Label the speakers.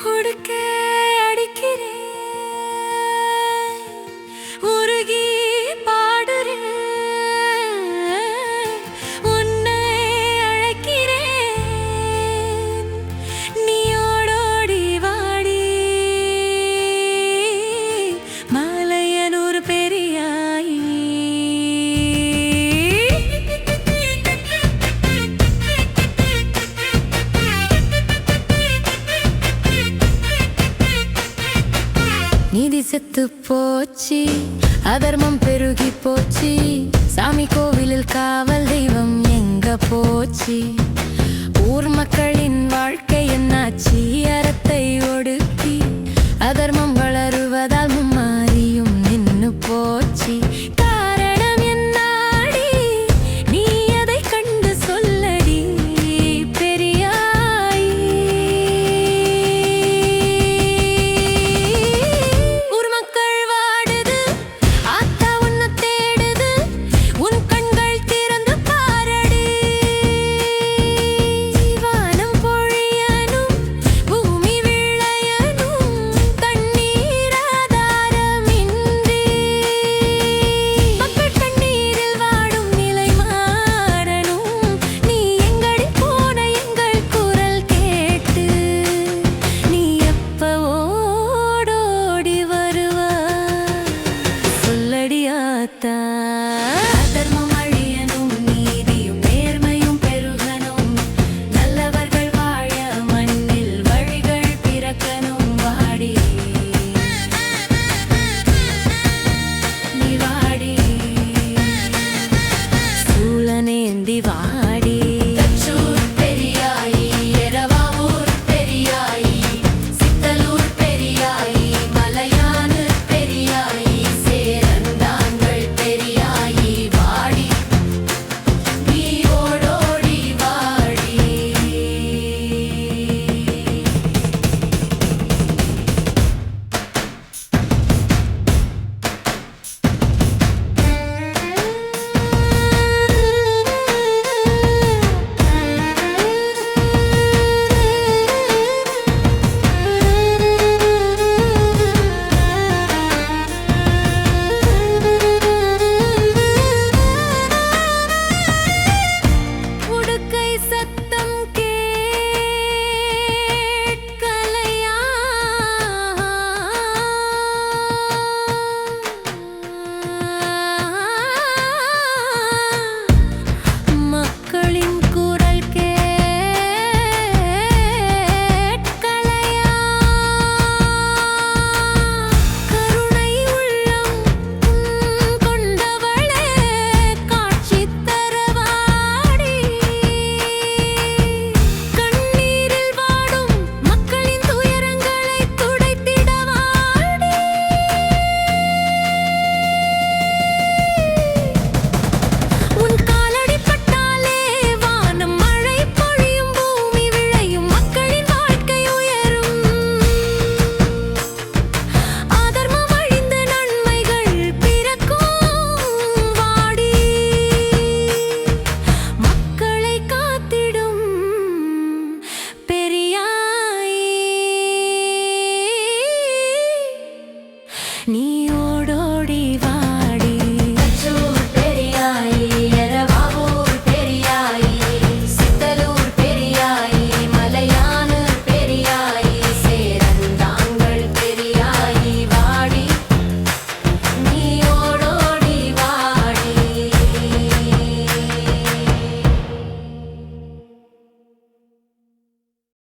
Speaker 1: உடுக்க அடிக்கிறேன் உருகி பாடுறேன் உன்னை அழைக்கிறேன் நீயோடோடி வாடி மலையனூர் பெரியாயி நீதி செத்து போச்சு அதர்மம் பெருகி போச்சு சாமி கோவிலில் காவல் தெய்வம் எங்க போச்சு ஊர் மக்களின் வாழ்க்கை என்னாச்சு அறத்தை ஒடுக்கி அதர்மம் வளருவதால் மும்மாரியும் நின்னு போச்சு காரணம் என்னாடி நீ அதை கண்டு சொல்லடி பெரியாயி ஊர் மக்கள் வாடுது ஆத்தா உன்னை தேடுது உன் கண்கள் திறந்து பாரடி வானம் பொழியனும் பூமி விளையனும் கண்ணீராதாரமின்றி மக்கள் கண்ணீரில் வாடும் நிலை மாறணும் நீ எங்கடி போன எங்கள் குரல் கேட்டு நீ எப்ப ஓடோடி வருவா சொல்லடி ஆத்தா அதர்மம் அழியனும் நீதியும் நேர்மையும் பெருகனும் நல்லவர்கள் வாழ மண்ணில் வழிகள் பிறக்கணும் வாடி நீ வாடி சூழனேந்தி வாடி